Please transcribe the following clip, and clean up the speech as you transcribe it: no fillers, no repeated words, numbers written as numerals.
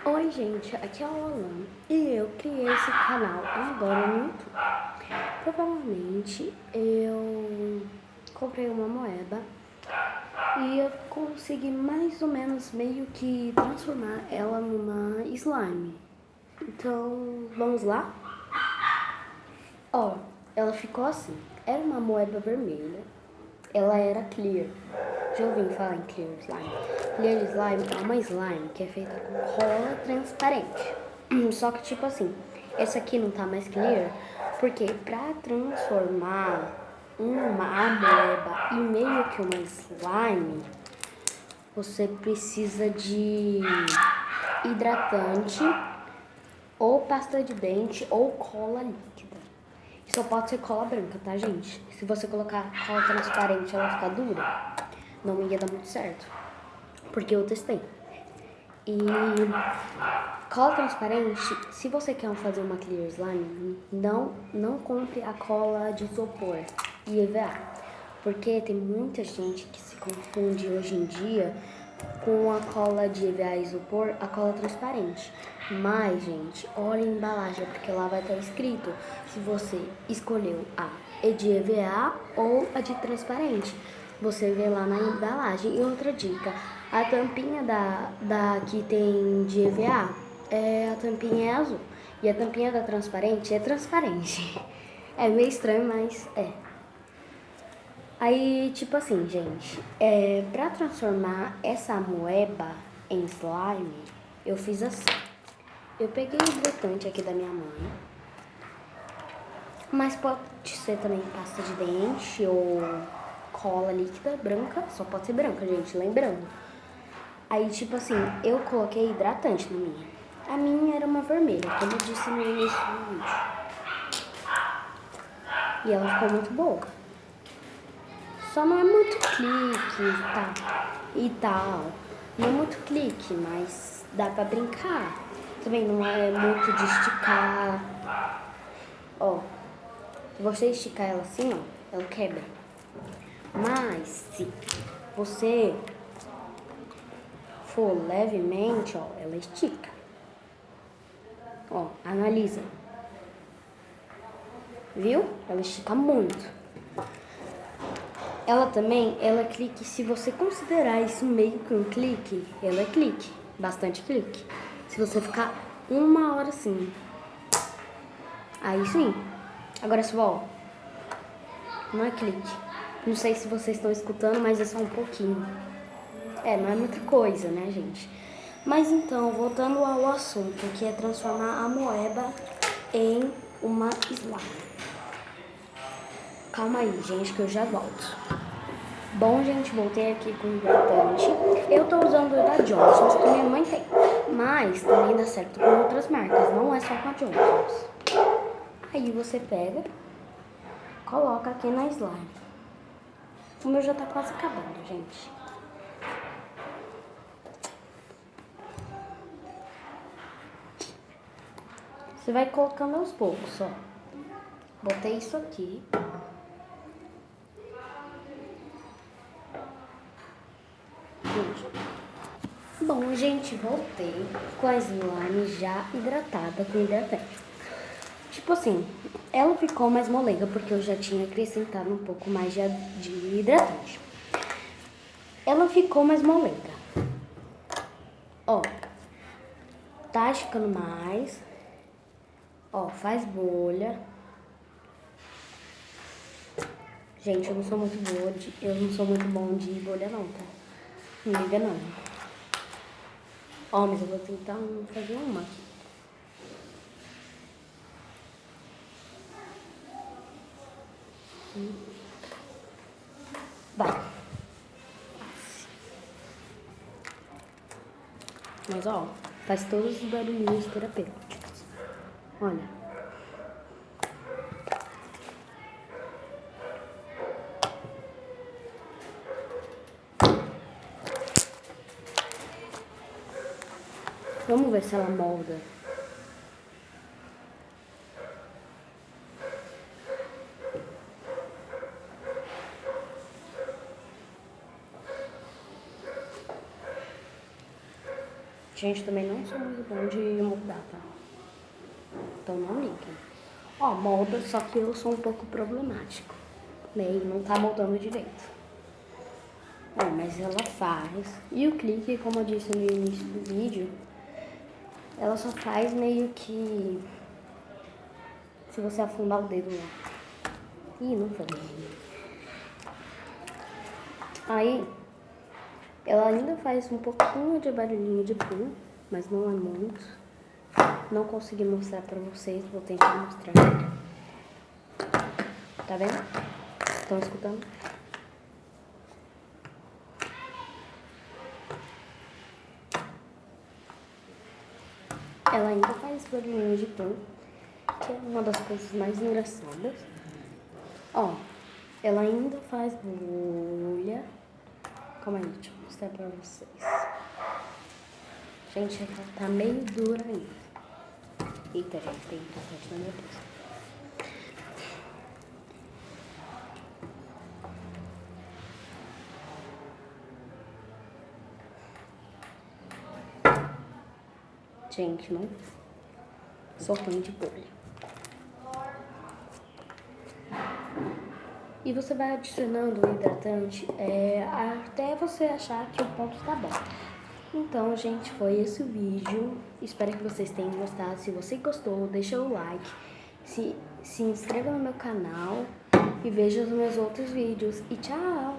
Oi, gente, aqui é a Alan e eu criei esse canal agora no YouTube. Provavelmente eu comprei uma moeda e eu consegui mais ou menos meio que transformar ela numa slime. Então, vamos lá? Ó, ela ficou assim. Era uma moeda vermelha. Ela era clear. Já ouviu falar em clear slime? Clear slime é uma slime que é feita com cola transparente. Só que tipo assim, essa aqui não tá mais clear, porque pra transformar uma ameba em meio que uma slime, você precisa de hidratante ou pasta de dente ou cola líquida. Só pode ser cola branca, tá, gente? Se você colocar cola transparente, ela fica dura, não ia dar muito certo, porque eu testei. E cola transparente, se você quer fazer uma clear slime, não compre a cola de isopor e EVA, porque tem muita gente que se confunde hoje em dia com a cola de EVA e isopor, a cola transparente. Mas, gente, olha a embalagem, porque lá vai estar escrito se você escolheu a de EVA ou a de transparente. Você vê lá na embalagem. E outra dica, a tampinha da que tem de EVA, a tampinha é azul. E a tampinha da transparente é transparente. É meio estranho, mas é. Aí, tipo assim, gente, pra transformar essa moeba em slime, eu fiz assim. Eu peguei o hidratante aqui da minha mãe, mas pode ser também pasta de dente ou cola líquida branca, só pode ser branca, gente, lembrando. Aí, tipo assim, eu coloquei hidratante na minha. A minha era uma vermelha, como eu disse no início do vídeo. E ela ficou muito boa. Só não é muito clique e tal. Não é muito clique, mas dá pra brincar. Também não é muito de esticar. Ó, se você esticar ela assim, ó, ela quebra. Mas se você for levemente, ó, ela estica. Ó, analisa. Viu? Ela estica muito. Ela também, ela é clique, se você considerar isso meio que um clique, ela é clique, bastante clique. Se você ficar uma hora assim, aí sim. Agora só, não é clique. Não sei se vocês estão escutando, mas é só um pouquinho. Não é muita coisa, né, gente? Mas então, voltando ao assunto, que é transformar a moeba em uma slime. Calma aí, gente, que eu já volto. Bom, gente, voltei aqui com o hidratante. Eu tô usando o da Johnson's, que minha mãe tem. Mas também dá certo com outras marcas, não é só com a Johnson's. Aí você pega, coloca aqui na slime. O meu já tá quase acabando, gente. Você vai colocando aos poucos, ó. Botei isso aqui. Bom, gente, voltei com a slime já hidratada com hidratante. Tipo assim, ela ficou mais molenga porque eu já tinha acrescentado um pouco mais de hidratante. Ela ficou mais molenga. Ó, tá esticando mais. Ó, faz bolha. Gente, eu não sou muito bom de bolha não, tá? Não liga não. Ó, mas eu vou tentar fazer uma aqui. Vai. Mas ó, faz todos os barulhinhos terapêuticos. Olha. Vamos ver se ela molda. Gente, também não sou muito bom de moldar, tá? Então não liguem. Ó, molda, só que eu sou um pouco problemático, né? E não tá moldando direito. Ó, mas ela faz. E o clique, como eu disse no início do vídeo, ela só faz meio que se você afundar o dedo lá. Ih, não foi. Aí, ela ainda faz um pouquinho de barulhinho de pum, mas não é muito. Não consegui mostrar pra vocês, vou tentar mostrar. Tá vendo? Estão escutando? Ela ainda faz barulhinho de pum, que é uma das coisas mais engraçadas. Ó, ela ainda faz bolha. Calma aí, deixa eu mostrar pra vocês. Gente, ela tá meio dura ainda. Eita, gente, tem bastante na minha bolsa. Gente, não sou ruim de bolha. E você vai adicionando o hidratante até você achar que o ponto tá bom. Então, gente, foi esse o vídeo. Espero que vocês tenham gostado. Se você gostou, deixa o like. Se inscreva no meu canal e veja os meus outros vídeos. E tchau!